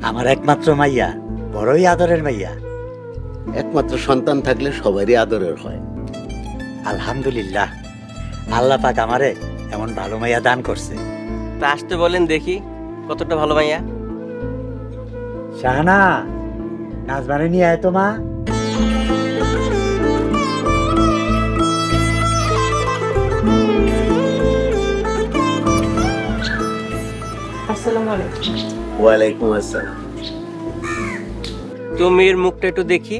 আমার একমাত্র মাইয়া, বড়ই আদরের মাইয়া। একমাত্র সন্তান থাকলে সবারই আদরের হয়। আলহামদুলিল্লাহ, আল্লাহ পাক আমারে এমন ভালো মাইয়া দান করছে। তা আসতে বলেন দেখি কতটা ভালো মাইয়া। শাহানা, নাজমারে নিয়ে আয় তো মা। আসসালামু আলাইকুম। ওয়ালাইকুম আসসালাম। তুমি এর মুখটা একটু দেখি।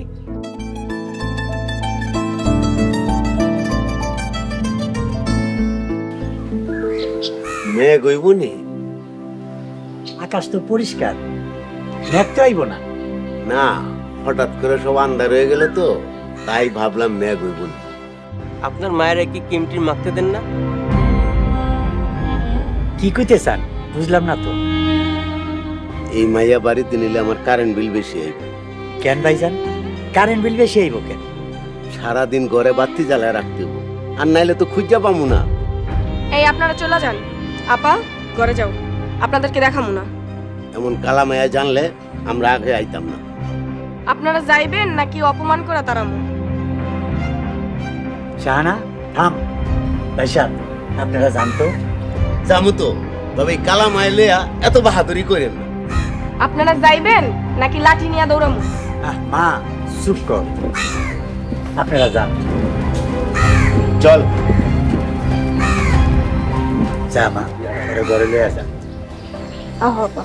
মেয়ে গইবনি? আকাশ তো পরিষ্কার, মেঘ তো আইব না। না, হঠাৎ করে সব আন্ধার হয়ে গেল তো, তাই ভাবলাম মেয়ে গইবনি। আপনার মায়ের কি কিমটি মাখতে দেন না? কি কইতে চান বুঝলাম না তো। এই মাইয়া বাড়িতে নিলে আমার কারেন্ট বিল বেশি হইব। কেন ভাইজান, কারেন্ট বিল বেশি আইব কেন? সারাদিন ঘরে বাতি জ্বালায় রাখতে হইব, আর নাইলে তো খুঁজা পামু না। এই আপনারা চলে যান, আপা ঘরে যাও, আপনাদেরকে দেখামু না। এমন কালা মাইয়া জানলে আমরা আগে আইতাম না। আপনারা যাইবেন নাকি অপমান করে তারামু? শাহানা থাম। ভাইসাব, আপনারা জানতো জামু তো, তবে এই কালা মাইয়া লইয়া এত বাহাদুরি করেন না। আপনারা যাইবেন নাকি লাঠি নিয়ে দৌড়ামু? মা চুপ কর, আপনারা যান। চল। যা মা, ওরা ঘরে লইয়া যা। আপা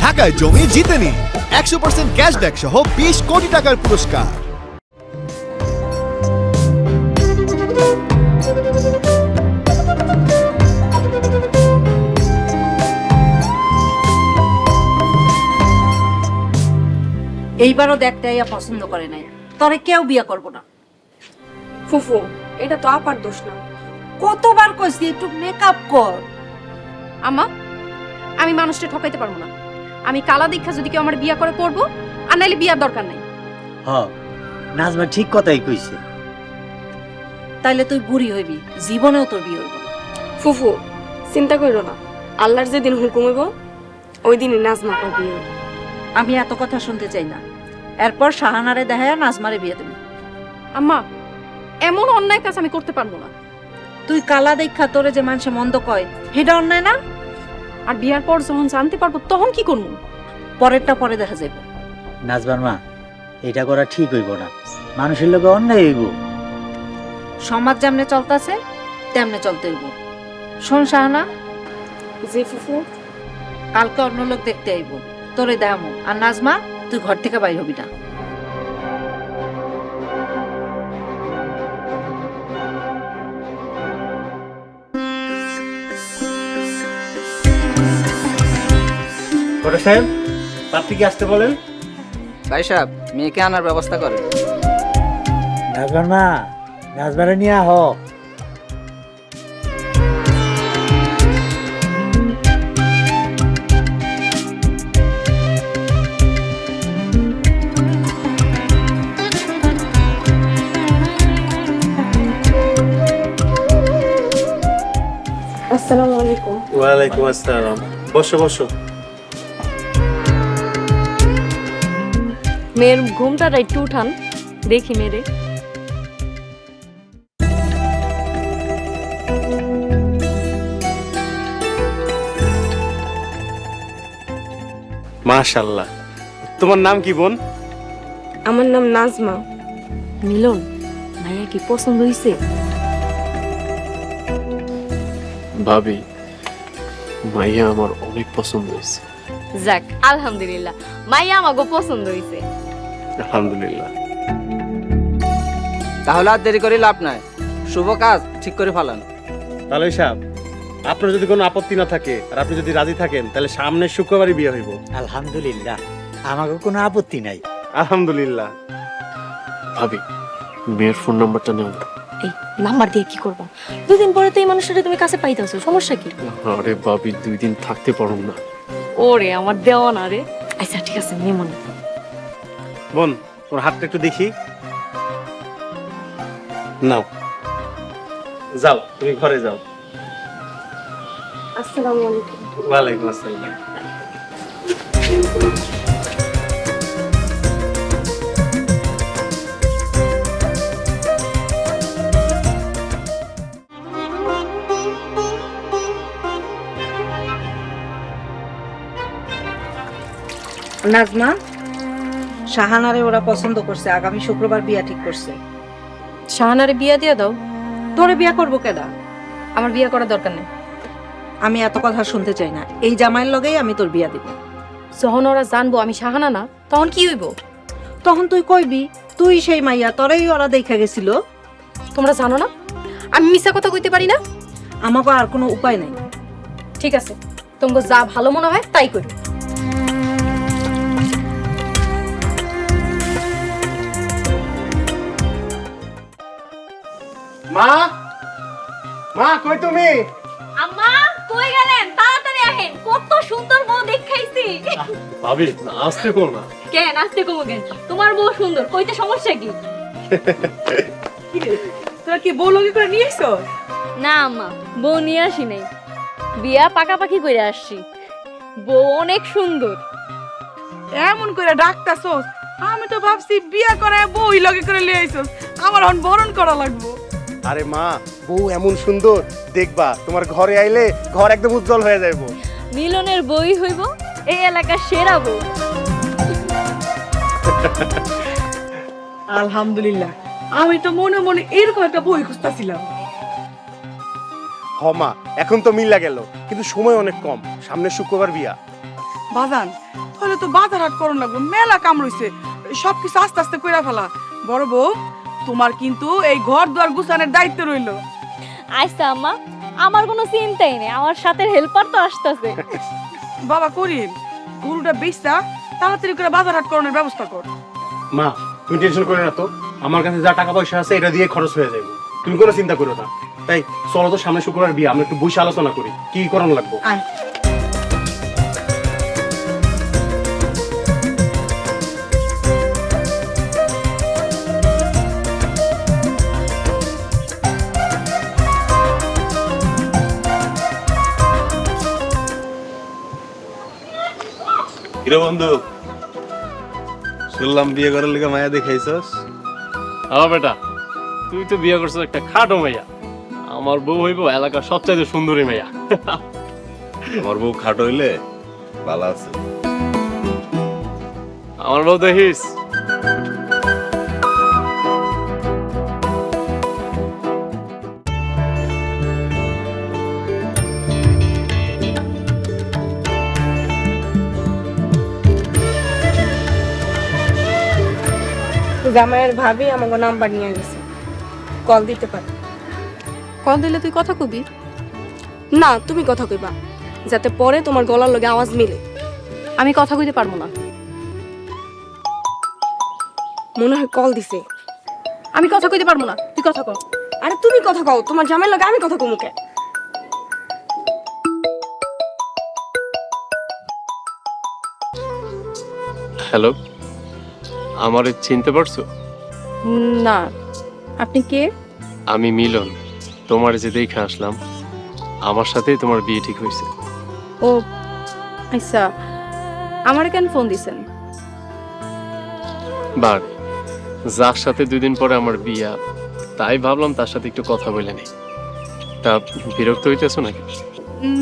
ঢাকায় জমি জিতে নিন 100% ক্যাশব্যাক সহ 20 কোটি টাকার পুরস্কার। এইবারও দেখতে আইয়া পছন্দ করে নাই, তরে কেউ বিয়া করবো না। ফুফু, এটা তো আপার দোষ না। কতবার কইছি একটু মেকআপ কর। আমা, আমি মানুষটা ঠকাইতে পারবো না। আমি কালা দীক্ষা যদি কেউ আমার বিয়া করে করবো, আর নাইলে বিয়ার দরকার নাই। হ, নাজমা ঠিক কথাই কইছে। তাইলে তুই বুড়ি হইবি, জীবনেও তোর বিয়ে হইব না। ফুফু চিন্তা করো না, আল্লাহর যেদিন হুকুম হইব ওই দিনই নাজমা কর বিয়ে হইব। আমি এত কথা শুনতে চাই না। এরপর শাহানারে দেখায় নাজমারে বিয়ে দেবি। আম্মা, এমন অন্যায় কাজ আমি করতে পারবো না। তুই কালা দেখা তোরে যে মানুষে মন্দ কয়, সেটা অন্যায় না? আর বিয়ার পর যখন জানতে পারবো তখন কি করবো? পরেরটা পরে দেখা যাবে। নাজবার মা, এটা করা ঠিক হইব না, মানুষের লোকে অন্যায় হইব। সমাজ যেমনে চলতেছে তেমনে চলতে হইব। শোন শাহানা, জি ফুফু। কালকে অন্য লোক দেখতে আইব, তোরে দেখামু। আর নাজমা, তুই ঘর থেকে বাইর হবি না। বড় সাহেব, পাত্রী কি আসতে বলেন? ভাই সাহেব, মেয়েকে আনার ব্যবস্থা করেন। নাজবার মা, নাজবারে নিয়ে আহ। আসসালামু আলাইকুম। ওয়ালাইকুম আসসালাম। বসো বসো। মেয়ের ঘুমটা একটু উঠান, দেখি মেরে। মাশাআল্লাহ। তোমার নাম কি বোন? আমার নাম নাজমা। মিলন, ভাইয়া কি পছন্দ হইছে? ভাবি, মাইয়া আমার অনেক পছন্দ হয়েছে। যাক আলহামদুলিল্লাহ, মাইয়া আমাকে পছন্দ হয়েছে। আলহামদুলিল্লাহ। তাহলে আর দেরি করে লাভ নাই, শুভ কাজ ঠিক করে ফেলান। তাহলে সাহেব, আপনার যদি কোনো আপত্তি না থাকে আর আপনি যদি রাজি থাকেন, তাহলে সামনের শুক্রবারই বিয়ে হইব। আলহামদুলিল্লাহ, আমাকে কোনো আপত্তি নাই। আলহামদুলিল্লাহ। ভাবি, মেয়ের ফোন নাম্বারটা নেও। এই নাম্বার দিয়ে কি করবা? 2 দিন পরে তো এই মানুষটা তুমি কাছে পাইতেছো, সমস্যা কি? আরে ভাবি, 2 দিন থাকতে পারো না। ওরে আমার দেওয়া না রে। আচ্ছা ঠিক আছে, মেমন। বোন, তোর হাতটা একটু দেখি। নাও, যাও, তুমি ঘরে যাও। আসসালামু আলাইকুম। ওয়ালাইকুম আসসালাম। নাজমা, শাহানারে ওরা পছন্দ করছে, আগামী শুক্রবার বিয়া ঠিক করছে। শাহানারে বিয়া দিয়ে দাও। তোরে বিয়া করবো কেডা? আমার বিয়া করার দরকার নেই। আমি এত কথা শুনতে চাই না, এই জামাইয়ের লগেই আমি তোর বিয়া দিব। যখন ওরা জানবো আমি শাহানা না, তখন কি হইব? তখন তুই কইবি তুই সেই মাইয়া, তোরেই ওরা দেখা গেছিল। তোমরা জানো না আমি মিছা কথা কইতে পারি না। আমাকে আর কোনো উপায় নাই। ঠিক আছে, তোমাকে যা ভালো মনে হয় তাই করো। মা, মা কই তুমি? আম্মা কই গেলেন? তাড়াতাড়ি আহেন, কত সুন্দর বউ দেখাইছি। ভাবি, আসতে কর না। কেন আসতে কমো কেন? তোমার বউ সুন্দর, কইতে সমস্যা কি? তোরা কি বউ লগি করে নিয়ে আইছো? না আম্মা, বউ নিয়ে আসি নাই, বিয়া পাকাপাকি করে আসছি। বউ অনেক সুন্দর। এমন করে ডাকতাছস, আমি তো ভাবছি বিয়া করে বই লগে করে লিয়ে আইছস, আমার এখন বরণ করা লাগবো। আরে মা, বউ এমন সুন্দর, দেখবা তোমার ঘরে আইলে ঘর একদম উজ্জ্বল হয়ে যাইব। মিলনের বই হইব এই এলাকার সেরা বউ। আলহামদুলিল্লাহ, আমি তো মনে মনে এরকম একটা বই খুঁজতাছিলাম। হ মা, এখন তো মিল্লা গেল, কিন্তু সময় অনেক কম, সামনে শুক্রবার বিয়া। বাজান, তাহলে তো বাজার হাট করন লাগবো, মেলা কাম রইছে, সবকিছু আস্তে আস্তে কইরা ফেলা। বড় বউ, তোমার কিন্তু এই ঘর দুয়ার গুছানোর দায়িত্ব রইলো। আচ্ছা আম্মা, আমার কোনো চিন্তাই নেই, আমার সাথে হেল্পার তো আসতেছে। বাবা করিম, গরুটা বেচা তাড়াতাড়ি করে বাজার হাট করানোর ব্যবস্থা কর। মা, তুমি টেনশন করে না তো, আমার কাছে যা টাকা পয়সা আছে এটা দিয়ে খরচ হয়ে যাবে, তুমি কোনো চিন্তা করো না। তাই চলো তো, সামনে শুক্রবার বিয়া, আমরা একটু বসে আলোচনা করি কি করানো লাগবে। আয়। কিরে বন্ধু, শুনলাম বিয়ে করার লিগে মায়া দেখাইছস? আমার বেটা, তুই তো বিয়ে করছিস একটা খাটো মাইয়া, আমার বউ হইব এলাকার সবচাইতে সুন্দরী মাইয়া। আমার বউ খাটো হইলে ভালো আছে। আমার বউ দেখিস। জামাইয়ের ভাবি আমাকে নাম্বার নিয়ে গেছে, কল দিতে পারে। কল দিলে তুই কথা কবি না, তুমি কথা কইবা, যাতে পরে তোমার গলার লগে আওয়াজ মিলে। আমি কথা কইতে পারবো না। মনে হয় কল দিছে। আমি কথা কইতে পারবো না, তুই কথা কর। আরে তুমি কথা কও, তোমার জামাইয়ের লগে আমি কথা কমুকে। হ্যালো, আমারে চিনতে পারছো? না, আপনি কে? আমি মিলন, তোমার যে দেখে আসলাম, আমার সাথেই তোমার বিয়ে ঠিক হয়েছে। ও আচ্ছা, আমারে কেন ফোন দিছেন? বাট যার সাথে 2 দিন পরে আমার বিয়া, তাই ভাবলাম তার সাথে একটু কথা বলে নেই। তা বিরক্ত হইতেছো নাকি?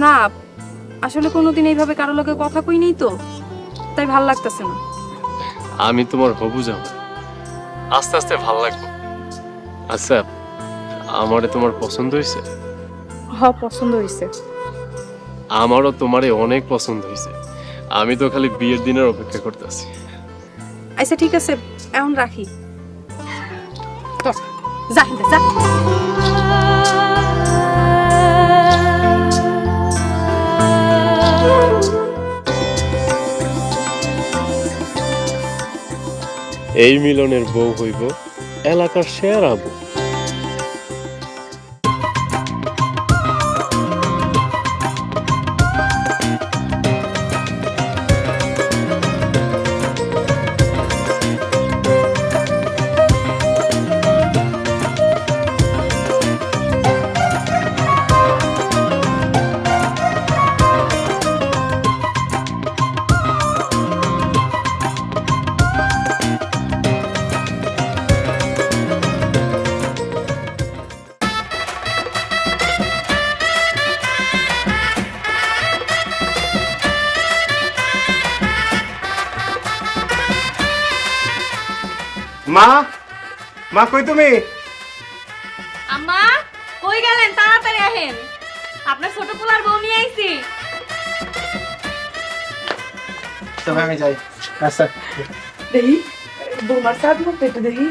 না, আসলে কোনোদিন এইভাবে কারো লগে কথা কই নেই তো, তাই ভাল লাগতেছে না। আমি তোমার হবু জামাই, আস্তে আস্তে ভাল লাগবে। আচ্ছা, আমারে তোমার পছন্দ হয়েছে? পছন্দ হয়েছে। আমারও তোমারে অনেক পছন্দ হয়েছে। আমি তো খালি বিয়ের দিনের অপেক্ষা করতেছি। আচ্ছা ঠিক আছে, এখন রাখি। যা যা। এই মিলনের বউ হইব এলাকার সেরা বউ। মা, মা কই তুমি? আম্মা কই গেলেন? তাড়াতাড়ি আহেন, আপনার ছোট পোলার বউ নিয়ে আইছি। তবে আমি যাই। আচ্ছা দেখি বৌমার সাথ মতো একটু দেখি।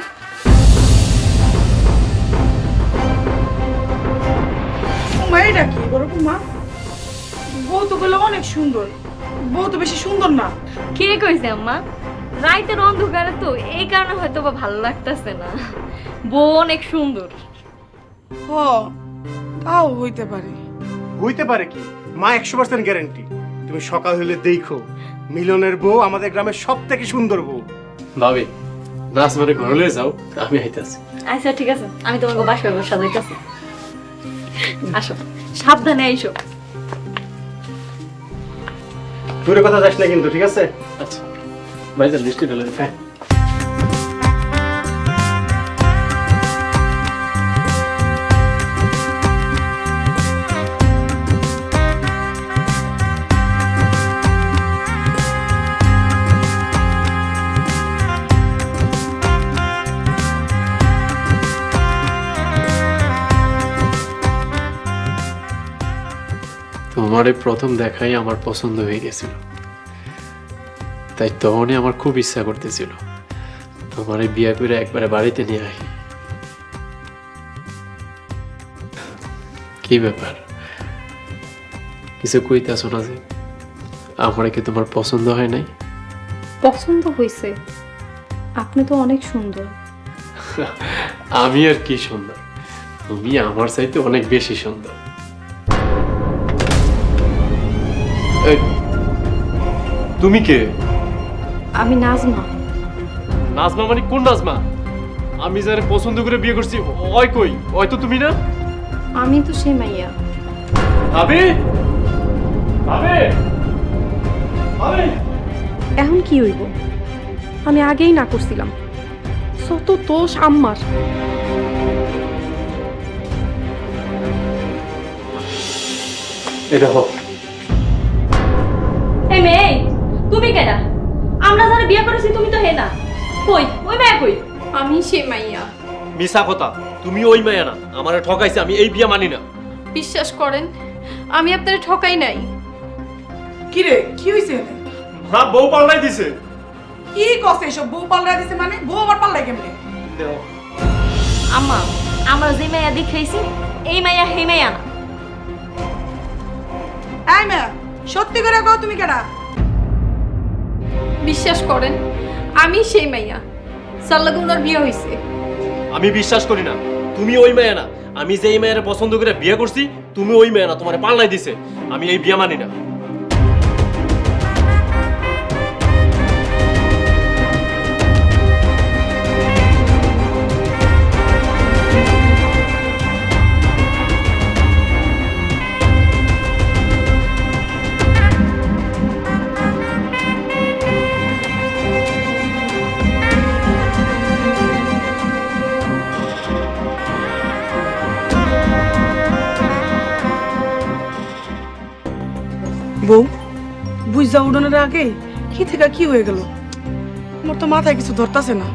বৌমা এটা কি বড় বৌমা? বউ তো বলে অনেক সুন্দর, বউ তো বেশি সুন্দর না। কে কইছে আম্মা? রাইতের অন্ধকারে তো এই কারণে হয়তো বা ভালো লাগতেছে না। বউ অনেক সুন্দর। হ, তাও হইতে পারে। হইতে পারে কি মা, 100% গ্যারান্টি। তুমি সকাল হলে দেখো মিলনের বউ আমাদের গ্রামের সব থেকে সুন্দর বউ। ভাবি নাচ মানে ঘরে যাও, আমি আইতাছি। আচ্ছা ঠিক আছে, আমি তোমাকে বাসায় সাজাইতেছি। আসো, সাবধানে আইসো। দূরে কথা যাস না কিন্তু, ঠিক আছে? আচ্ছা ভাইজান মিষ্টি ঢেলে দিন। হ্যাঁ। তোমারে প্রথম দেখাই আমার পছন্দ হয়ে গেছিল, তাই তখনই আমার খুব ইচ্ছা করতেছিল তোমারে বিয়ে করে একবারে বাড়িতে নিয়ে আসি। কি ব্যাপার, কিছু কইতাছো না যে? আমার কি তোমার পছন্দ হয় নাই? পছন্দ হয়েছে, আপনি তো অনেক সুন্দর। আমি আর কি সুন্দর, তুমি আমার চাইতে অনেক বেশি সুন্দর। এই, তুমি কে? আমি নাজমা। নাজমা মানে কোন নাজমা? আমি যারে পছন্দ করে বিয়ে করছি ওই কই? ওই তো তুমি না? আমি তো সেই মাইয়া। ভাবি, ভাবি, ভাবি। এখন কি হইব? আমি আগেই না করছিলাম, শত দোষ আম্মার। এটা হোক। এই মেয়ে, তুমি কেডা? আমরা যারা বিয়ে করেছি তুমি তো হে না। কই ওই মেয়ে কই? আমি সেই মাইয়া। মিছা কথা, তুমি ওই মায়া না, আমারে ঠকাইছে। আমি এই বিয়ে মানি না। বিশ্বাস করেন, আমি আপনারে ঠকাই নাই। কি রে, কি হইছে? মা বউ পাল্টাই দিছে। কি কসে এসব? বউ পাল্লাই দিছে মানে? বউ আবার পাল্লাই কেমনে? আম্মা, আমরা যে মাইয়া দেখাইছি এই মাইয়া হে মাইয়া না। এই মেয়ে, সত্যি করে কও তুমি কেডা? বিশ্বাস করেন, আমি সেই মাইয়া, সাল্লাগুনার বিয়ে হইছে। আমি বিশ্বাস করি না, তুমি ওই মায়া না। আমি যে এই মায়ের পছন্দ করে বিয়ে করছি তুমি ওই মায়া না, তোমারে পাল্লাই দিছে। আমি এই বিয়ে মানি না। বউ বুঝা উড়ানোর আগে কি থেকে কি হয়ে গেল? আমার তো মাথায় কিছু ধরতাছে না।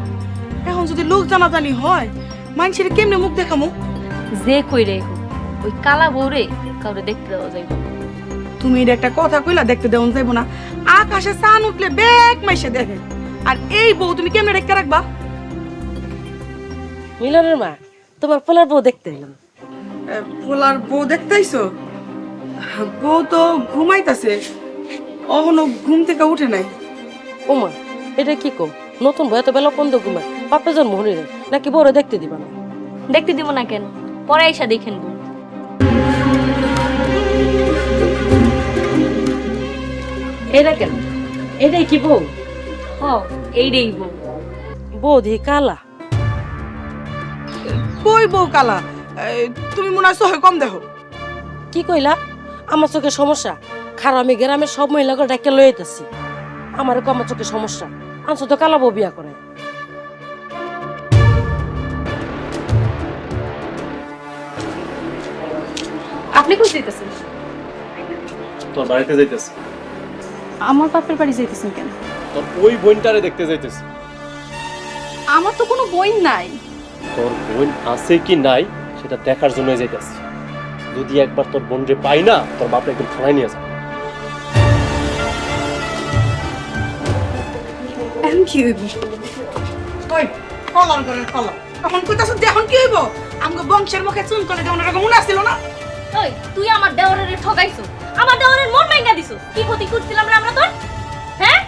এখন যদি লোক জানাজানি হয়, মানুষের কেমনে মুখ দেখামু? যে কই রে, ওই কালা বউরে কাউরে দেখতে দেওয়া যাইব না। তুমি এটা একটা কথা কইলা, দেখতে দেওয়া যাইব না। আকাশে চান উঠলে বেক মাইসে দেখে, আর এই বউ তুমি কেমনে রেখে রাখবা? মিলনের মা, তোমার পোলার বউ দেখতে এলাম। পোলার বউ দেখতে আইছো? বউ তো ঘুমাইতাছে, অহনো ঘুম থেকে উঠে নাই। ওমা, এটা কি কো? নতুন বউ এত বেলা পর্যন্ত ঘুমায়, বাপে জন্ম হনি রে, নাকি বউরে দেখতে দিবা না? দেখতে দিব না কেন, পরে আইসা দেখেন বউ। এটা কেন? এটাই কি বউ? ও এইটাই বউ। বৌদি কালা। কই বউ কালা? তুমি মনে হয় চোখে কম দেখো। কি কইলা? আমার চোখে সমস্যা? খারাপ, আমি গ্রামের সব মহিলাকে ডাকে লই আইতাছি। আমারও আমার চোখে সমস্যা, আনছো তো কালা বউ বিয়া করে। আপনি কই যাইতেছেন? তোর বাড়িতে যাইতেছি। আমার বাপের বাড়ি যাইতেছেন কেন? তোর ওই বোনটারে দেখতে যাইতেছি। আমার তো কোনো বই নাই। তোর বোন আছে কি নাই সেটা দেখার জন্য যাইতেছি। যদি একবার তোর বোনরে পাই না, তোর বাপরে একদম থানায় নিয়ে যা। এখন কি হইব? ওই কলার ঘরের কলা, তখন কইতাছ যে এখন কি হইব? আমগো বংশের মুখে চুন করে যেমন এরকম মনে আসছিল না? ওই তুই আমার দেওরের ঠকাইছো, আমার দেওরের মন ভাঙা দিছো। কি ক্ষতি করছিলাম রে আমরা তোর? হ্যাঁ,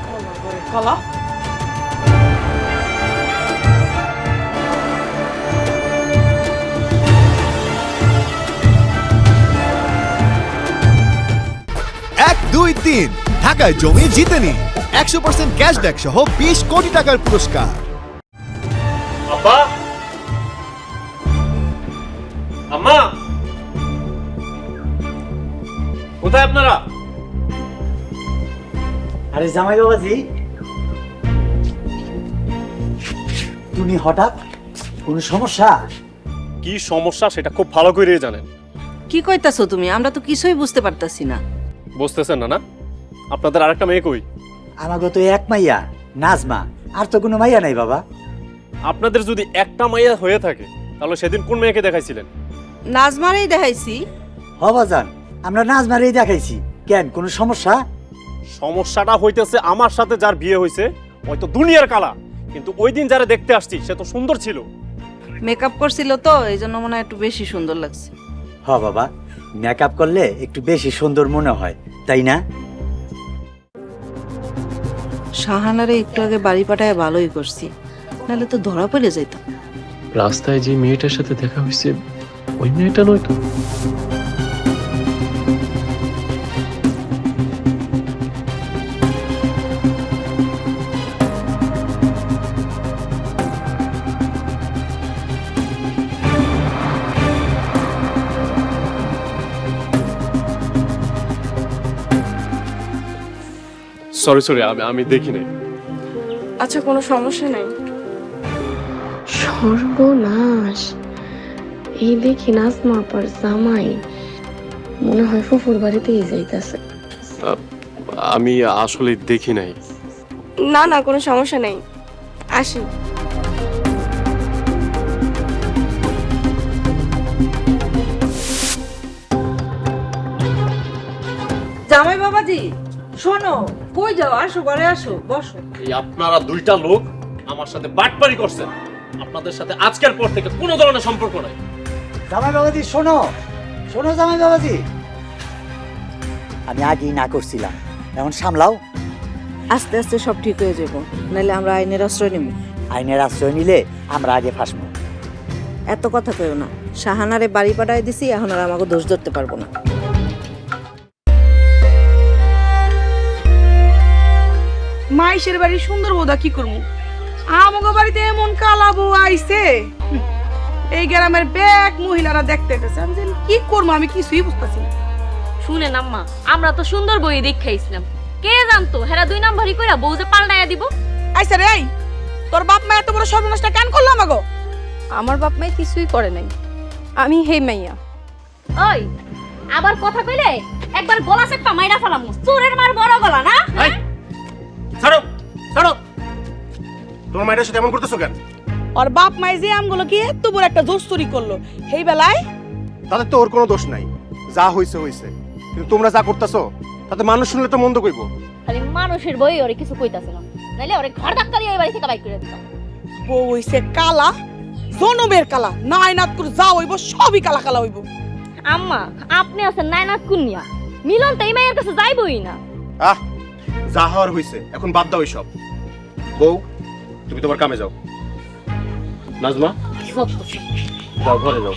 কলার ঘরের কলা। এক, দুই, তিন, ঢাকায় জমি জিতে নিন 100% ক্যাশব্যাক সহ 20 কোটি টাকার পুরস্কার। আব্বা, আম্মা, কোথায় আপনারা? আরে জামাই বাবাজি, তুমি হঠাৎ কোনো সমস্যা? কি সমস্যা সেটা খুব ভালো করে জানেন। কি কইতাছো তুমি? আমরা তো কিছুই বুঝতে পারতাছি না। বুঝতেছেন না? না, আপনাদের আরেকটা মেয়ে কই? আমাকে তো এক মাইয়া, নাজমা, আর তো কোনো মাইয়া নাই বাবা। আপনাদের যদি একটা মাইয়া হয়ে থাকে তাহলে সেদিন কোন মেয়েকে দেখাইছিলেন? নাজমারেই দেখাইছি। হবাজান, আমরা নাজমারেই দেখাইছি। কেন, কোনো সমস্যা? সমস্যাটা হইতেছে আমার সাথে যার বিয়ে হয়েছে হয়তো দুনিয়ার কালা, কিন্তু ওই দিন যারা দেখতে আসছি সে তো সুন্দর ছিল। মেকআপ করছিল তো, এই জন্য মনে হয় একটু বেশি সুন্দর লাগছে। হ বাবা, মেকআপ করলে একটু বেশি সুন্দর মনে হয়, তাই না? শাহানারে একটু আগে বাড়ি পাঠায় ভালোই করছি, নাহলে তো ধরা পড়ে যাইতাম। রাস্তায় যে মেয়েটার সাথে দেখা হয়েছে ওই মেয়েটা নয় তো? সরি সরি, আমি দেখি নাই। আচ্ছা, কোনো সমস্যা নাই। সর্বনাশ! এই দেখি নাজমা আপার জামাই মনে হয় ফুফুর বাড়িতেই যাইতাছে। আমি আসলে দেখি নাই। না না, কোনো সমস্যা নেই, আসি। জামাই বাবাজি, শোনো, কই যাও? আসো, ঘরে আসো, বসো। এই আপনারা দুইটা লোক আমার সাথে বাটপারি করছেন। আপনাদের সাথে আজকের পর থেকে কোনো ধরনের সম্পর্ক নাই। জামাই বাবাজি শোনো, শোনো জামাই বাবাজি, আমি আগেই না করছিলাম, এখন সামলাও। আস্তে আস্তে সব ঠিক হয়ে যাবো, নাহলে আমরা আইনের আশ্রয় নেব। আইনের আশ্রয় নিলে আমরা আগে ফাঁসবো। এত কথা কইও না, শাহানারে বাড়ি পাঠায় দিছি, এখন আর আমাকে দোষ ধরতে পারবো না। মাইশের বাড়ি সুন্দর বউদা কি করবো? আমাগো বাড়িতে এমন কালা বউ আইছে, এই গ্রামের ব্যাক মহিলারা দেখতে এসেছে। আমি যে কি করবো, আমি কিছুই বুঝতেছি না। শুনেন আম্মা, আমরা তো সুন্দর বই দেখাইছিলাম, কে জানতো হেরা 2 নাম্বারই কইরা বউ যে পাল্টাইয়া দিব। আইসা রে, এই তোর বাপ মা এত বড় সর্বনাশটা কেন করলো আমাগো? আমার বাপ মাই কিছুই করে নাই, আমি হে মাইয়া। ওই আবার কথা কইলে একবার গলা চেপা মাইরা ফেলাম। চোরের মার বড় গলা না? ছাড়ো ছাড়ো, তোমার মায়ের সাথে এমন করতেছো কেন? ওর বাপ মাই যে আমগুলো কি এত বড় একটা দোস্তুরি করলো, সেই বেলায় তাদের তো ওর কোনো দোষ নাই, যা হইছে হইছে। কিন্তু তোমরা যা করতেছো তাতে মানুষ শুনলে তো মন্দ কইব। খালি মানুষের বই ওরে কিছু কইতাছে না, নাইলে ওরে ঘর ধাক্কা দিয়ে এই বাড়ি থেকে বাইর করে দিতাম। বউ হইছে কালা, জনমের কালা, নাইনাত করে যা হইব সবই কালা কালা হইব। আম্মা আপনি আছেন নাইনাত কুনিয়া, মিলন তো এই মায়ের কাছে যাইবই না। আহ, যা হওয়ার হইছে, এখন বাদ দাও এইসব। বউ, তুমি তোমার কামে যাও। নাজমা, যাও ঘরে যাও।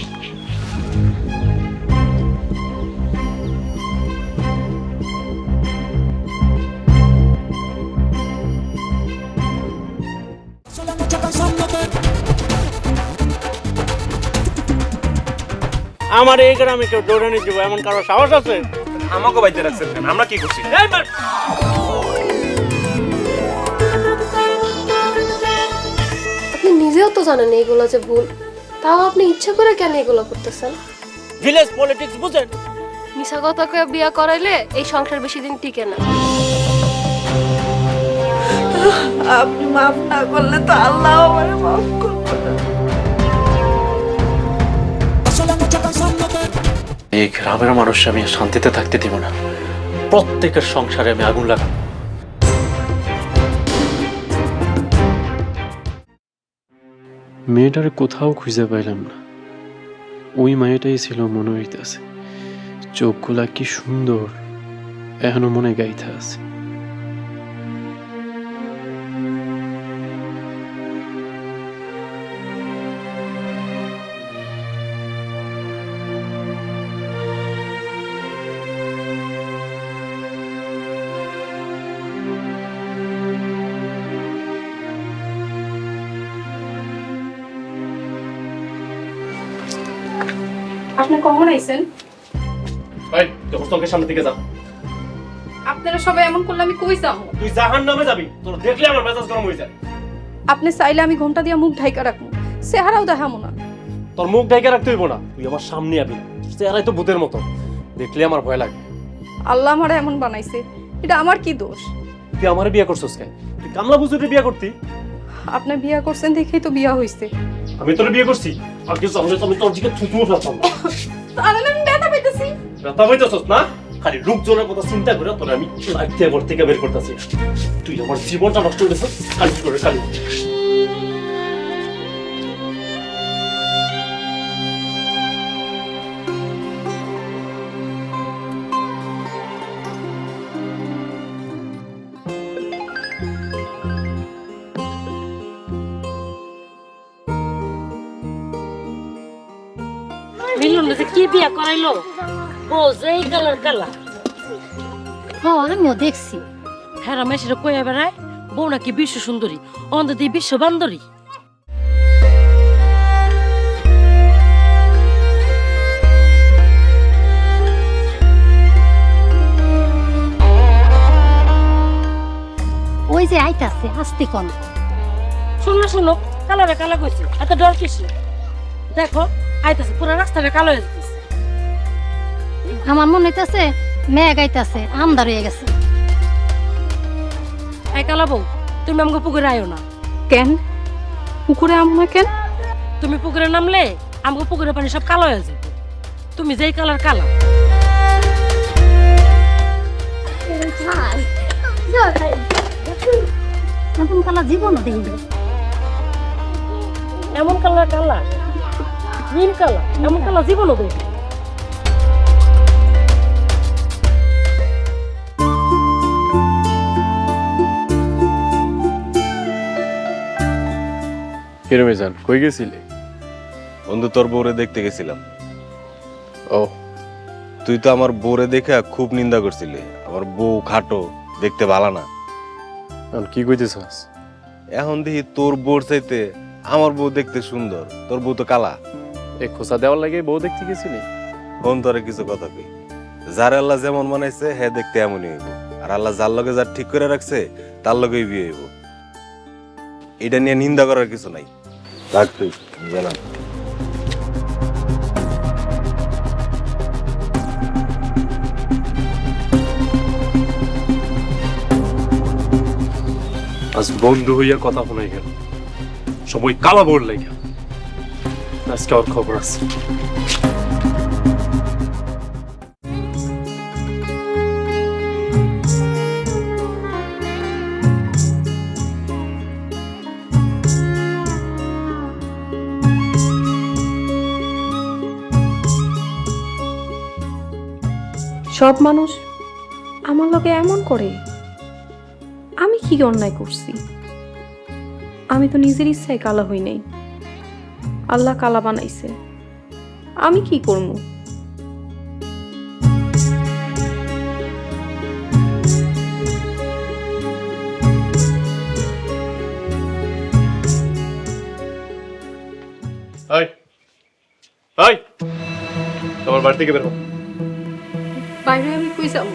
আমার এই গ্রামে কেউ দৌড়ানি দিব এমন কারো সাহস আছে? আমাকে বাইতে রাখছেন কেন? আমরা কি করছি? আপনি নিজেও তো জানেন এইগুলো যে ভুল, তাও আপনি ইচ্ছা করে কেন এগুলো করতেছেন? ভিলেজ পলিটিক্স বুঝেন? মিশা কথা কয়ে বিয়া করাইলে এই সংসার বেশি দিন টিকে না। আপনি মাফ না করলে তো আল্লাহ আমারে মাফ করবে না। এই গ্রামের মানুষ আমি শান্তিতে থাকতে দিব না, প্রত্যেকের সংসারে আমি আগুন লাগাবো। মেয়েটারে কোথাও খুঁজে পাইলাম না, ওই মায়েটাই ছিল মনে হইতেছে। চোখগুলা কি সুন্দর, এখনো মনে গাইতে আছে। আপনি কখন আইছেন? ভাই, তোর তোকে সামনে থেকে যা। আপনারা সবাই এমন করলে আমি কই যাবো? তুই জাহান্নামে যাবি, তোর দেখলে আমার মেজাজ গরম হয়ে যায়। আপনি চাইলে আমি ঘোমটা দিয়ে মুখ ঢাইকা রাখবো, চেহারাও দেখাবো না। তোর মুখ ঢাইকা রাখতে হইব না, তুই আমার সামনে আবি। চেহারাই তো ভূতের মতো, দেখলে আমার ভয় লাগে। আল্লাহ আমারে এমন বানাইছে, এটা আমার কি দোষ? তুই আমারে বিয়ে করছিস কেন? তুই কামলা বুঝতে বিয়ে করতি? আপনি বিয়া করছেন দেখেই তো বিয়া হইছে। আমি তোর বিয়ে করছি, আর কিছু আমি তোর দিকে থুতুও ফেলতাম না। তাহলে আমি ব্যথা পাইতেছি। ব্যথা পাইতেছস না? খালি লোকজনের কথা চিন্তা করে তোর আমি লাইফ থেকে ঘর থেকে বের করতেছি। তুই আমার জীবনটা নষ্ট করেছিস খালি করে খালি। মিলন যে কি বিয়া করাইলো, বউ যেই কালার কালা। হ্যাঁ আমিও দেখছি। হ্যাঁ রমেশের কয়ে বেড়ায় বউ নাকি বিশ্ব সুন্দরী, অন্তত বিশ্ব বান্দরী। ওই যে আইতাছে আস্তে কোন। শুনো শুনো, কালারে কালা কইছে, এত ডর কিসে? দেখো আইতাছে, পুরো রাস্তাটা কালো হয়ে যেতেছে। আমার মনে হইতাছে মেঘ আইতাছে, আন্ধার হয়ে গেছে। এই কালা বউ, তুমি আমাকে পুকুরে আয়ো না। কেন পুকুরে আমরা কেন? তুমি পুকুরে নামলে আমাকে পুকুরে পানি সব কালো হয়ে যাবে। তুমি যেই কালার কালা। এমন কালা জীবন দেখবে, এমন কালার কালা, নীল কালা, এমন কালা জীবনও দেখবে। কিরমে যান, কই গেছিলে? বন্ধু, তোর বউরে দেখতে গেছিলাম। ও, তুই তো আমার বউরে দেখে খুব নিন্দা করছিলি। আমার বউ খাটো, দেখতে ভালো না। আমি কি কইতেছস? এখন দেখি তোর বউর চাইতে আমার বউ দেখতে সুন্দর, তোর বউ তো কালা। এই খোসা দেওয়ার লাগে বউ দেখতে গেছিলি? কোন তোরে কিছু কথা কই, যার আল্লাহ যেমন বানাইছে হ্যাঁ দেখতে এমনই হইব। আর আল্লাহ যার লগে যার ঠিক করে রাখছে তার লগেই বিয়ে হইব। এটা নিয়ে নিন্দা করার কিছু নাই। রাখ তুই, গেলাম। আজ বন্ধু হইয়া কথা শোনাই গেল, সবাই কালা বোর্ড লাগে। আজকে ওর খবর আছে। সব মানুষ আমার লগে এমন করে? আমি কি অন্যায় করছি? আমি তো নিজের ইচ্ছায় কালা হই নাই, আল্লাহ কালা বানাইছে। আমি কি করবো? তোমার বাড়ি থেকে বের হো। বাইরে আমি কই যাবো?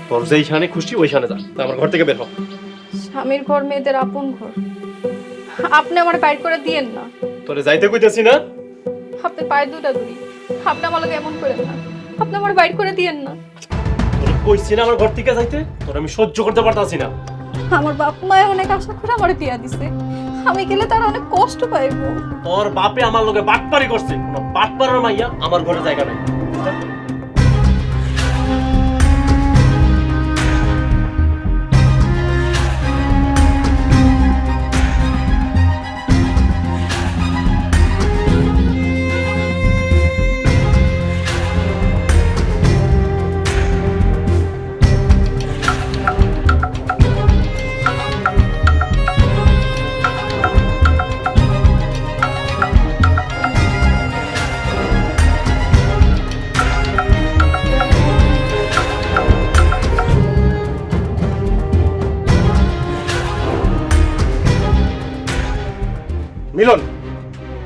তোর যেইখানে খুশি ওইখানে যা, আমার ঘর থেকে বের হো। স্বামীর ঘর মেয়েদের আপন ঘর, আপনি আমার বাইর করে দিয়েন না। তোরে যাইতে কইতেছি না? আপনি পায়ে দুটা ধরি, আপনি আমার লগে এমন করেন না। আপনি আমার বাইর করে দিয়েন না। তোরে কইছি না আমার ঘর থেকে যাইতে? তোর আমি সহ্য করতে পারতাছি না। আমার বাপ মায়ে অনেক আশা করে আমার বিয়া দিছে, আমি গেলে তারা অনেক কষ্ট পাইবো। তোর বাপে আমার লগে বাটপারি করছে, কোনো বাটপারের মাইয়া আমার ঘরে জায়গা নাই। মিলন,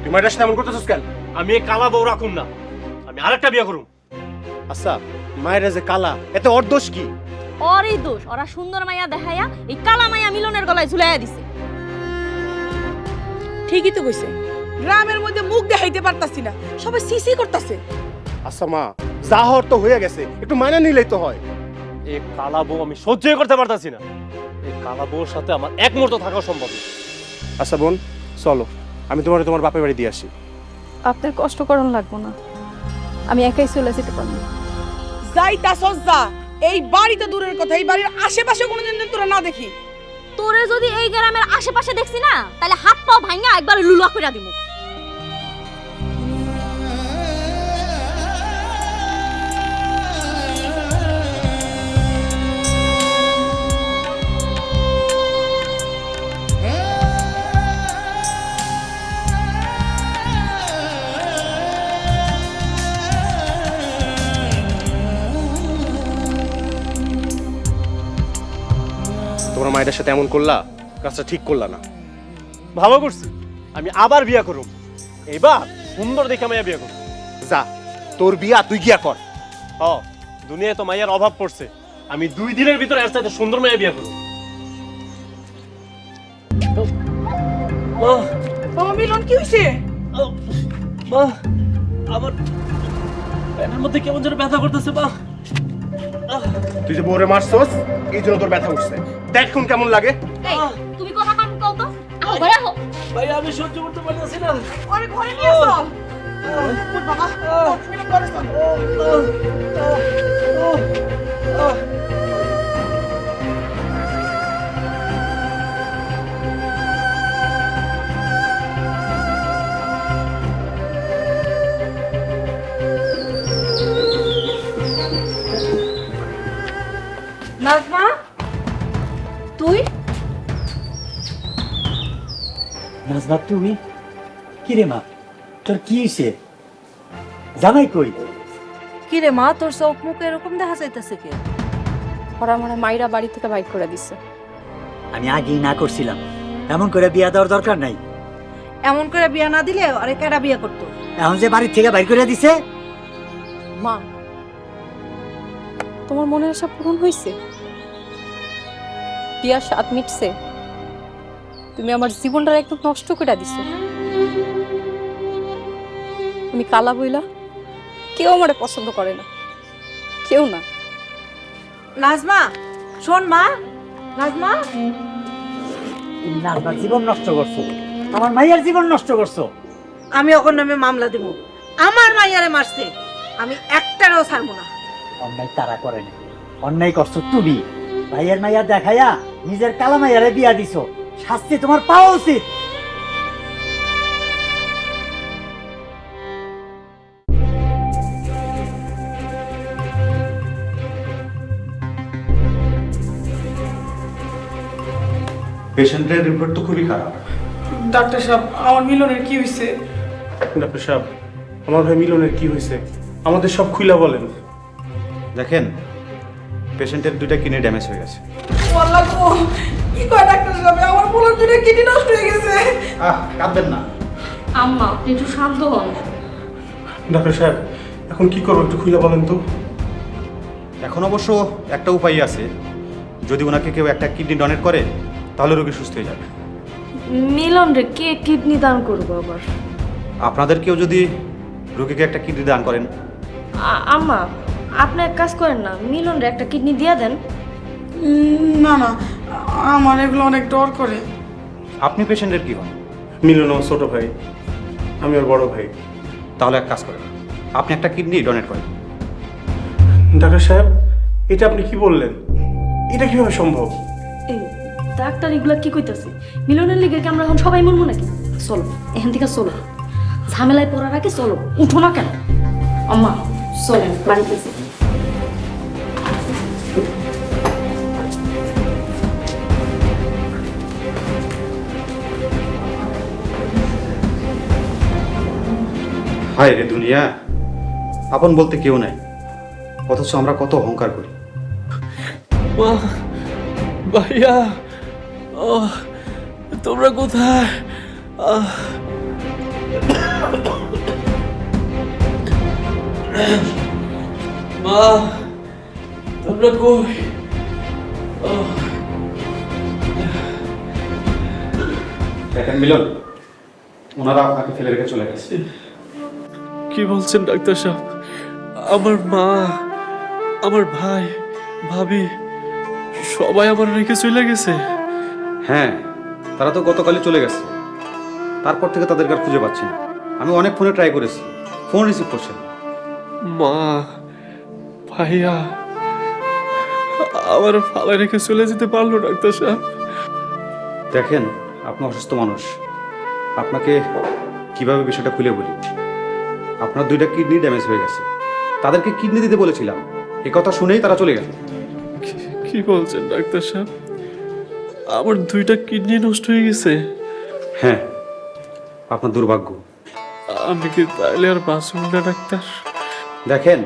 তুই মাইটার সাথে এমন করতেছিস কেন? আমি এই কালা বউ রাখুম না, আমি আরেকটা বিয়ে করুম। আচ্ছা, মায়ের যে কালা, এতে ওর দোষ কি? ওরই দোষ, ওরা সুন্দর মাইয়া দেখাইয়া এই কালা মাইয়া মিলনের গলায় ঝুলাইয়া দিছে। ঠিকই তো কইছে, গ্রামের মধ্যে মুখ দেখাইতে পারতাছি না, সবাই সিসি করতেছে। আচ্ছা মা, যা হওয়ার তো হয়ে গেছে, একটু মাইনা নিলেই তো হয়। এই কালা বউ আমি সহ্যই করতে পারতাছি না। এই কালা বউর সাথে আমার এক মুহূর্ত থাকা সম্ভব না। আচ্ছা বোন, চলো আমি তোমার বাপের বাড়ি দিয়ে আসি। আপনার কষ্ট করণ লাগবো না, আমি একাই চলে যেতে পারবো। যাইতাছস যা, এই বাড়িতে দূরের কথা, এই বাড়ির আশেপাশে কোনোদিন তোরা না দেখি। তোরে যদি এই গ্রামের আশেপাশে দেখছি না, তাহলে হাত পা ভাঙা একবার লুলা করে দিব। তোমার মায়ের সাথে এমন করলা, কাজটা ঠিক করলা না। ভালো করছি, আমি আবার বিয়া করুম। এবার সুন্দর দেখে মাইয়া বিয়া করুম। যা, তোর বিয়া তুই গিয়া কর। দুনিয়ায় তো মাইয়ার অভাব পড়ছে, আমি 2 দিনের ভিতরে এর সাথে সুন্দর মাইয়া বিয়া করুম। বাবা মিলন, কি হইছে? মা, আমার পেটের মধ্যে কেমন যেন ব্যথা করতেছে মা। তুই যে বউরে মারছস, এই জন্য তোর ব্যথা উঠছে। দেখ কোন কেমন লাগে। তুমি কথা কম কও তো, আও ঘরে আও। ভাই আমি সহ্য করতে পারতেছি না। আরে ঘরে নিয়ে চল। ওর বাবা, তুমি ঘরে চল। নাজমা, তুই? নাজমা তুমি? কি রে মা, তোর কি হইছে? জামাই কই? কি রে মা, তোর চোখ মুখ এরকম দেখা যাইতেছে কে? ওরা মানে মাইরা বাড়ি থেকে বাইর করে দিছে। আমি আগেই না করছিলাম, এমন করে বিয়া দেওয়ার দরকার নাই। এমন করে বিয়া না দিলে আরে কেডা বিয়া করতো? এখন যে বাড়ির থেকে বাইর করে দিছে। মা, তোমার মনের আশা পূরণ হয়েছে? বিয়ার স্বাদ মিটছে? তুমি আমার জীবনটা একদম নষ্ট করে দিছো। তুমি কালা বইলা, কেউ আমারে পছন্দ করে না, কেউ না। নাজমা, শোন মা, নাজমা, তুমি নাজমার জীবন নষ্ট করছো, আমার মাইয়ার জীবন নষ্ট করছো। আমি ওর নামে মামলা দেব। আমার মাইয়ারে মারছে, আমি একটারও ছাড়বো না। অন্যায় তারা করে না, অন্যায় করছো তুমি। ভাইয়ের মাইয়া দেখাইয়া নিজের কালা মাইয়ারে বিয়া দিছো, শাস্তি তোমার পাওয়া উচিত। পেশেন্টের রিপোর্ট তো খুবই খারাপ। ডাক্তার সাহেব আমার মিলনের কি হয়েছে? ডাক্তার সাহেব, আমার ভাই মিলনের কি হয়েছে আমাদের সব খুইলা বলেন। দেখেন, পেশেন্টের 2টা কিডনি ড্যামেজ হয়ে গেছে। আল্লাহ গো, কি কয় ডাক্তার সাহেব, আমার পোলার 2টা কিডনি নষ্ট হয়ে গেছে। কাঁদবেন না। আম্মা আপনি একটু শান্ত হন। ডাক্তার সাহেব, এখন কি করবো একটু খুইলা বলেন তো। এখন অবশ্য একটা উপায় আছে, যদি ওনাকে কেউ একটা কিডনি ডোনেট করে তাহলে রোগী সুস্থ হয়ে যাবে। মিলন রে কে কিডনি দান করবো আবার? আপনাদের কেউ যদি রোগীকে একটা কিডনি দান করেন। আম্মা আপনি এক কাজ করেন না, মিলন রে একটা কিডনি দিয়া দেন। না না, আমার এগুলো অনেক ডর করে। আপনি পেশেন্টের কি হন? মিলন আমার ছোট ভাই, আমি ওর বড় ভাই। তাহলে এক কাজ করেন, আপনি একটা কিডনি ডোনেট করেন। ডাক্তার সাহেব, এটা আপনি কি বললেন? এটা কিভাবে সম্ভব? এই ডাক্তার এগুলা কি কইতাছে? মিলনের লিগে কি আমরা এখন সবাই মরবো নাকি? চলো এখান থেকে চলো, ঝামেলায় পড়ার আগে চলো। উঠো না কেন আম্মা, চলেন বাড়িতে যাই। হায় রে দুনিয়া, আপন বলতে কেউ নাই, অথচ আমরা কত অহংকার করি। মা, ভাইয়া, ও তোমরা কোথায়? মা, তোমরা কই? দেখেন মিলন, ওনারা আপনাকে ফেলে রেখে চলে গেছে। কি বলছেন ডাক্তার সাহেব? আমার মা, আমার ভাই, ভাবি সবাই আমার রেখে চলে গেছে? হ্যাঁ, তারা তো গতকালই চলে গেছে। তারপর থেকে তাদেরকে আর খুঁজে পাচ্ছি না। আমি অনেক ফোনে ট্রাই করেছি, ফোন রিসিভ করছে না। মা, ভাইয়া আমার ফালায় রেখে চলে যেতে পারলো ডাক্তার সাহেব? দেখেন, আপনি অসুস্থ মানুষ, আপনাকে কিভাবে বিষয়টা খুলে বলি। আপনার 2টা কিডনি ড্যামেজ হয়ে গেছে, তাদেরকে কিডনি দিতে বলেছিলাম, এই কথা শুনেই তারা চলে গেল। কি বলছেন ডাক্তার সাহেব? আমার 2টা কিডনি নষ্ট হয়ে গেছে? হ্যাঁ, আপনার দুর্ভাগ্য। আমি কি তাইলে আর বাঁচব না ডাক্তার? দেখেন,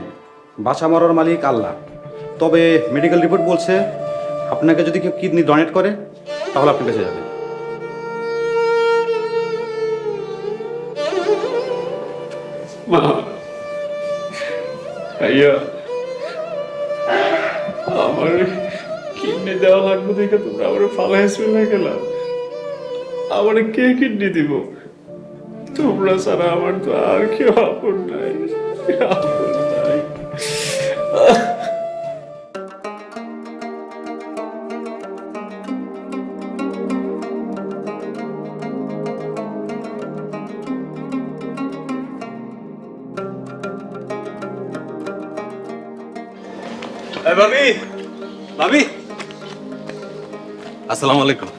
বাঁচা মরার মালিক আল্লাহ, তবে মেডিকেল রিপোর্ট বলছে আপনাকে যদি কেউ কিডনি ডোনেট করে তাহলে আপনি বেঁচে যাবেন। মা, ভাইয়া আমার কিডনি দেওয়া লাগবে দেখে তোমরা আমার ফালায় চলে গেলাম। আমার কে কিডনি দিব? তোমরা ছাড়া আমার তো আর কেউ আপন নাই, আপন নাই। ভাবি, ভাবি, আসসালামু আলাইকুম।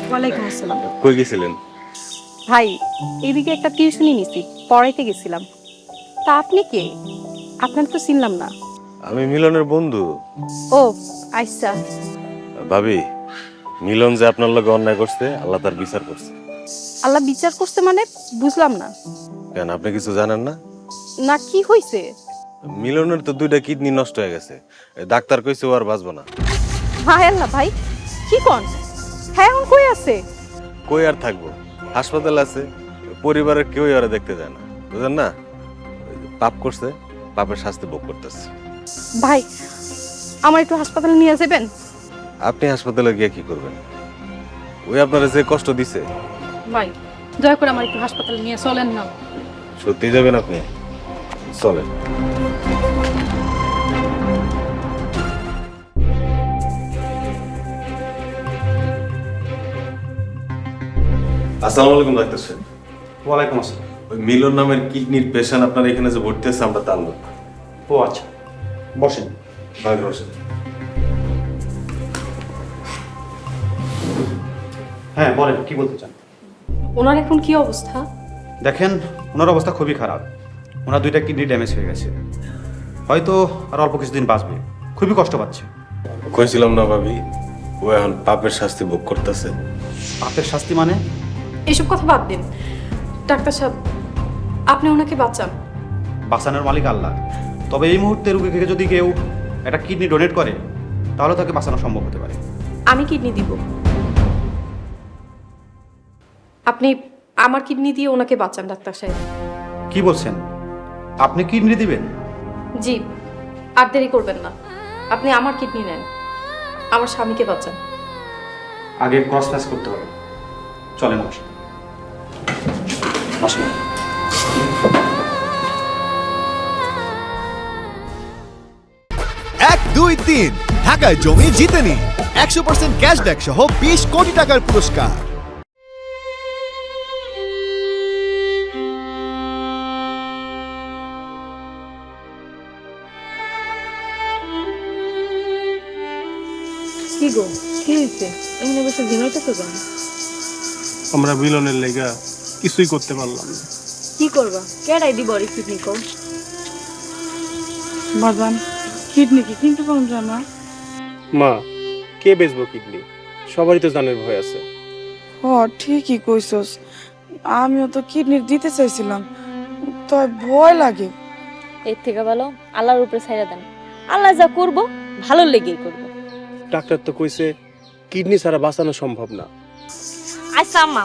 ওয়ালাইকুম আসসালাম। কই গেছিলেন? ভাই, এদিকে একটা টিউশনি নিছি, পড়াইতে গেছিলাম। তা আপনি কে? আপনার তো চিনলাম না। আমি মিলনের বন্ধু। ও আচ্ছা। ভাবি, মিলন যে আপনার লগে অন্যায় করছে, আল্লাহ তার বিচার করছে। আল্লাহ বিচার করছে মানে বুঝলাম না। কেন, আপনি কিছু জানেন না? না, কি হয়েছে? মিলনের তো 2টা কিডনি নষ্ট হয়ে গেছে, ডাক্তার কইছে ও আর বাঁচবো না। হায় আল্লাহ, ভাই কি কোন? হ্যাঁ, এখন কই আছে? কই আর থাকবো, হাসপাতালে আছে। পরিবারের কেউই ওরা দেখতে যায় না, বুঝেন না? পাপ করছে, পাপের শাস্তি ভোগ করতেছে। ভাই, আমার একটু হাসপাতালে নিয়ে যাবেন? আপনি হাসপাতালে গিয়ে কি করবেন? ওই আপনারা যে কষ্ট দিছে। ভাই, দয়া করে আমার একটু হাসপাতালে নিয়ে চলেন না। সত্যি যাবেন আপনি? চলেন। আসসালামু আলাইকুম ডাক্তার সাহেব। ওয়ালাইকুম আসসালাম। ওই মিলন নামের কিডনির পেশেন্ট আপনার এখানে যে ভর্তি আছে, আমরা তার লোক। ও আচ্ছা, বসেন। ভাই বসেন। হ্যাঁ বলেন, কি বলতে চান? ওনার এখন কি অবস্থা? দেখেন, ওনার অবস্থা খুবই খারাপ। ওনার 2টা কিডনি ড্যামেজ হয়ে গেছে, হয়তো আর অল্প কিছুদিন বাঁচবে। খুবই কষ্ট পাচ্ছে। কইছিলাম না ভাবি, ও এখন পাপের শাস্তি ভোগ করতেছে। পাপের শাস্তি মানে? এসব কথা বাদ দিন ডাক্তার সাহেব, আপনি ওনাকে বাঁচান। বাঁচানোর মালিক আল্লাহ। তবে এই মুহূর্তে রোগীকে যদি কেউ একটা কিডনি ডোনেট করে তাহলে তাকে বাঁচানো সম্ভব হতে পারে। আমি কিডনি দিব। আপনি আমার কিডনি দিয়ে ওনাকে বাঁচান ডাক্তার সাহেব। কি বলছেন? আপনি কিডনি দিবেন? জি, আর দেরি করবেন না, আপনি আমার কিডনি নেন, আমার স্বামীকে বাঁচান। আগে ক্রস ম্যাচ করতে হবে। চলেন আসুন। 1, 2, 3 ঢাকায় জমি জিতে নিন 100% ক্যাশব্যাক সহ 20 কোটি টাকার পুরস্কার। কি গো, কি হয়েছে? এখানে বসে ঘুমাইতেছো কেন? আমরা মিলনের লেগা কিছুই করতে পারলাম না। কি করবা? কেডাই দিব আর কিডনি কো? বাজান কিডনি কি কিনতে পারুন না? মা, কে বেচবো কিডনি? সবারই তো জানের ভয় আছে। হ ঠিকই কইছস, আমিও তো কিডনি দিতে চাইছিলাম, তাই ভয় লাগে। এর থেকে ভালো আল্লাহর উপরে ছাইড়া দেন, আল্লাহ যা করব ভালো লেগেই করব। ডাক্তার তো কইছে কিডনি ছাড়া বাঁচানো সম্ভব না। আচ্ছা আম্মা,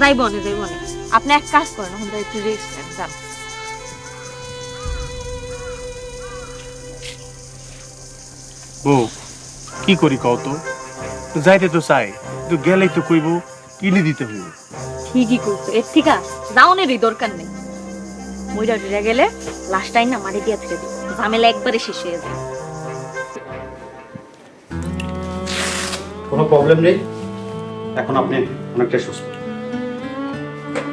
যাইবো না আপনি এক কাজ করেন, এখন একটু রেস্ট নেন, যান। বউ, কি করি কও তো? যাইতে তো চাই, তো গেলেই তো কইব কিডনি দিতে হইব। ঠিকই করছো, এর থেকে যাওনেরই দরকার নেই। মইরা ডরে গেলে লাস্ট না মারি দিয়া ছেড়ে দিই, ঝামেলা একবারে শেষ হয়ে যায়। কোনো প্রবলেম নেই, এখন আপনি অনেকটাই সুস্থ।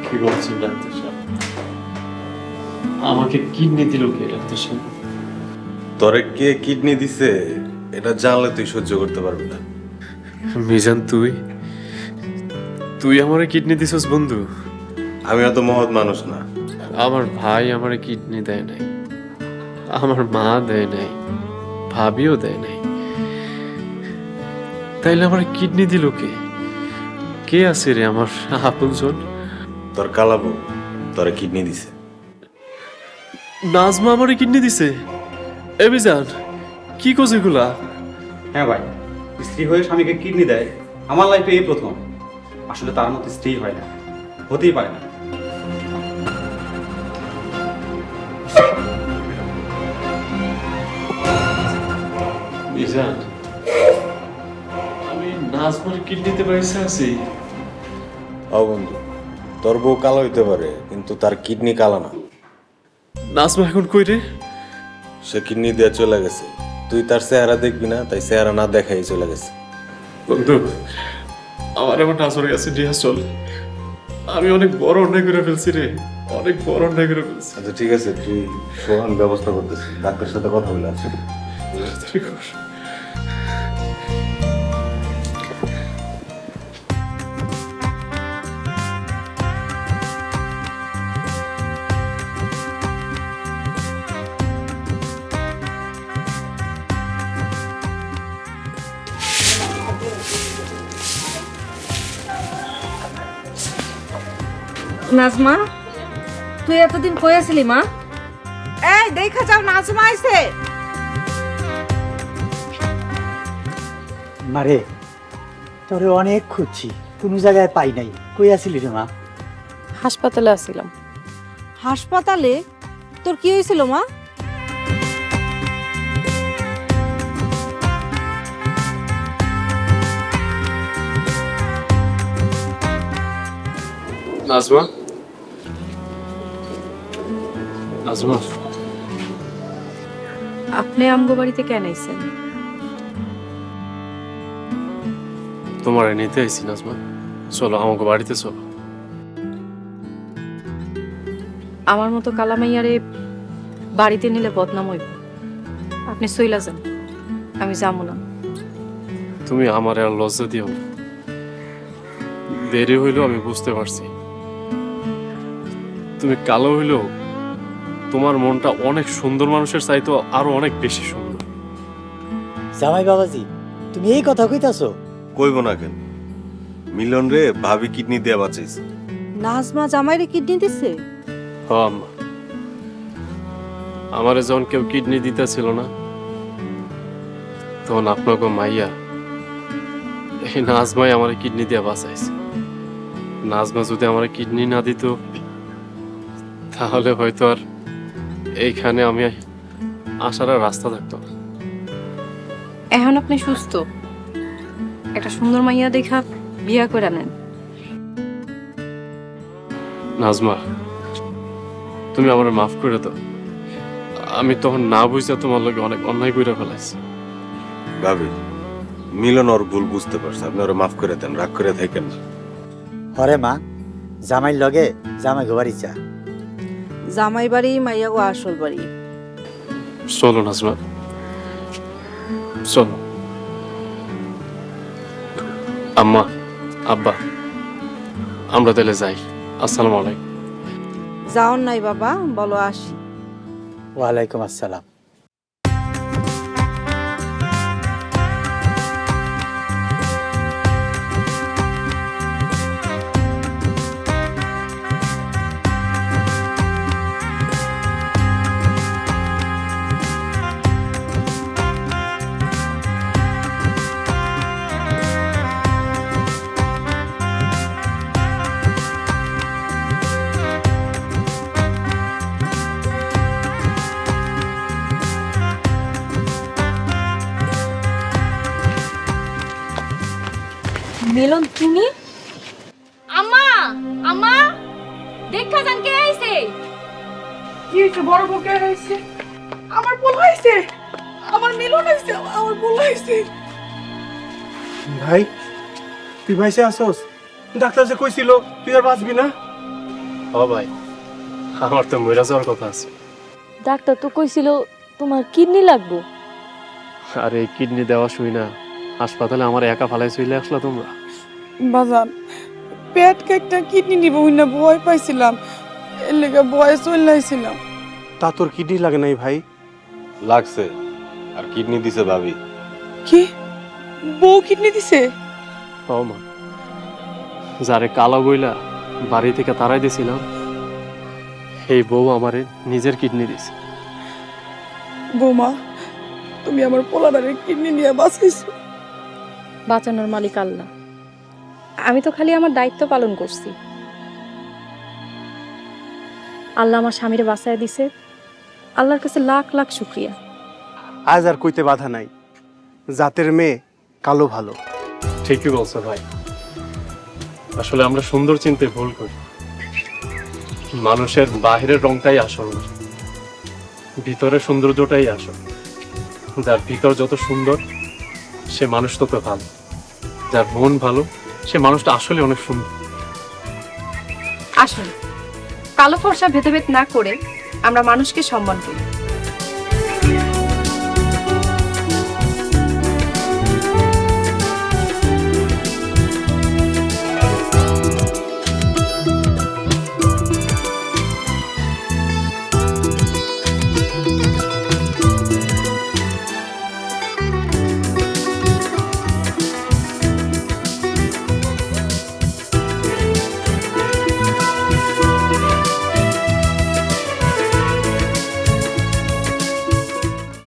কি বলছেন ডাক্তার সাহেব? আমাকে কিডনি দিল কে ডাক্তার সাহেব? তোরে কে কিডনি দিছে এটা জানলে তুই সহ্য করতে পারবি না। মিজান, তুই আমারে কিডনি দিছস বন্ধু? আমি এত মহৎ মানুষ না। আমার ভাই আমারে কিডনি দেয় নাই, আমার মা দেয় নাই, ভাবিও দেয় নাই, তাইলে আমার কিডনি দিল কে? কে আছে রে আমার আপনজন? তোর কালাবো তোরে কিডনি দিছে। নাজমা আমারে কিডনি দিছে? এ মিজান, কি কোস এগুলা? হ্যাঁ ভাই, স্ত্রী হয়ে স্বামীকে কিডনি দেয় আমার লাইফে এই প্রথম। আসলে তার মতো স্ত্রী হয় না, হতেই পারে না। মিজান, আমি নাজমার কিডনিতে পয়সা আছি। ও বন্ধু, তোর বউ কালো হইতে পারে কিন্তু তার কিডনি কালা না। নাজমা এখন কই রে? সে কিডনি দিয়ে চলে গেছে। তুই তার চেহারা দেখবি না, তাই চেহারা না দেখাই চলে গেছে। বন্ধু, আমার এমন নাজমার কাছে নিয়ে চল, আমি অনেক বড় অন্যায় করে ফেলছি রে, অনেক বড় অন্যায় করে ফেলছি। আচ্ছা ঠিক আছে, তুই সোহান ব্যবস্থা করতেছি, ডাক্তারের সাথে কথা বলে আসি। তাড়াতাড়ি কর। নাজমা, তুই এতদিন কই আছিলি মা? এই দেখা যাও নাজমা আইছে। মারে, তোরে অনেক খুঁজছি, কোনো জায়গায় পাই নাই। কই আছিলি রে মা? হাসপাতালে আসছিলাম। হাসপাতালে? তোর কি হয়েছিল মা? নাজমা, নাজমা, আপনি আমগো বাড়িতে কেন আইছেন? তোমার নিতে আইছি নাজমা, চলো আমাকে বাড়িতে চলো। আমার মতো কালামাইয়ারে বাড়িতে নিলে বদনাম হইব। আপনি সইলা যান, আমি যাবো না। তুমি আমার আর লজ্জা দিও না। দেরি হইলেও আমি বুঝতে পারছি তুমি কালো হইলেও তোমার মনটা অনেক সুন্দর মানুষের চাইতো আরো অনেক বেশি সুন্দর। জামাই বাবাজি, তুমি এই কথা কইতাছো? কইব না কেন, মিলন রে ভাবি কিডনি দেয়া বাঁচাইছে। নাজমা জামাইরে কিডনি দিছে? হ আম্মা, আমারে যখন কেউ কিডনি দিতেছিল না, তখন আপনাকে মাইয়া এই নাজমাই আমার কিডনি দিয়ে বাঁচাইছে। নাজমা যদি আমার কিডনি না দিত, তাহলে হয়তো আর এইখানে আমি আসার আর রাস্তা থাকতো না। এখন আপনি সুস্থ, একটা সুন্দর মাইয়া দেখা বিয়া করে নেন। নাজমা, তুমি আমার মাফ করে দাও। আমি তখন না বুঝতে তোমার লগে অনেক অন্যায় করে ফেলাইছি। ভাবি, মিলন ওর ভুল বুঝতে পারছে, আপনি ওরা মাফ করে দেন, রাগ করে থাকেন না। হরে মা, জামাইর লগে জামাই ঘোবারি চা। জামাই বাড়ি মাইয়া গো আসল বাড়ি। চলো নাজমা, চলো। আম্মা, আব্বা, আমরা তাহলে যাই। আসসালামু আলাইকুম। যাওন নাই বাবা, বলো আসি। ওয়ালাইকুম আসসালাম। মিলন, তুমি? আম্মা, আম্মা, দেখা যান কে আইছে? কি হয়েছে? বড় বউ কে হয়েছে? আমার বল হয়েছে, আমার মিলন হয়েছে, আমার বল হয়েছে। ভাই, তুই ভাইসে আসোস? ডাক্তার যে কইছিল তুই আর বাঁচবি না। ও ভাই, আমার তো মরে যাওয়ার কথা আছে। ডাক্তার তো কইছিল তোমার কিডনি লাগবে। আর এই কিডনি দেওয়া শুই না, হাসপাতালে আমার একা ফালাই চলে আসলা তোমরা। বাজান, পেট কেকটা কিডনি নিব না ভয় পাইছিলাম, এর লেগে ভয়ে চলে আইছিলাম। তা তোর কিডনি লাগে নাই ভাই? লাগছে, আর কিডনি দিছে ভাবি। কি? বউ কিডনি দিছে? ও মা, যারে কালো বইলা বাড়ি থেকে তাড়াই দিয়েছিলাম, এই বউ আমারে নিজের কিডনি দিছে। বৌমা, তুমি আমার পোলাদারের কিডনি নিয়ে বাঁচাইছো। বাঁচানোর মালিক আল্লাহ, আমি তো খালি আমার দায়িত্ব পালন করছি। আল্লাহ আমার স্বামীরে বাঁচায় দিছে, আল্লাহর কাছে লাখ লাখ শুক্রিয়া। আজ আর কইতে বাধা নাই, জাতের মেয়ে কালো ভালো। ঠিকই বলছো ভাই, আসলে আমরা সুন্দর চিনতে ভুল করি। মানুষের বাহিরের রংটাই আসল না, ভিতরের সৌন্দর্যটাই আসল। যার ভিতর যত সুন্দর, সে মানুষ তত ভালো। যার মন ভালো, সে মানুষটা আসলে অনেক সুন্দর। আসুন, কালো ফর্সা ভেদাভেদ না করে আমরা মানুষকে সম্মান করি।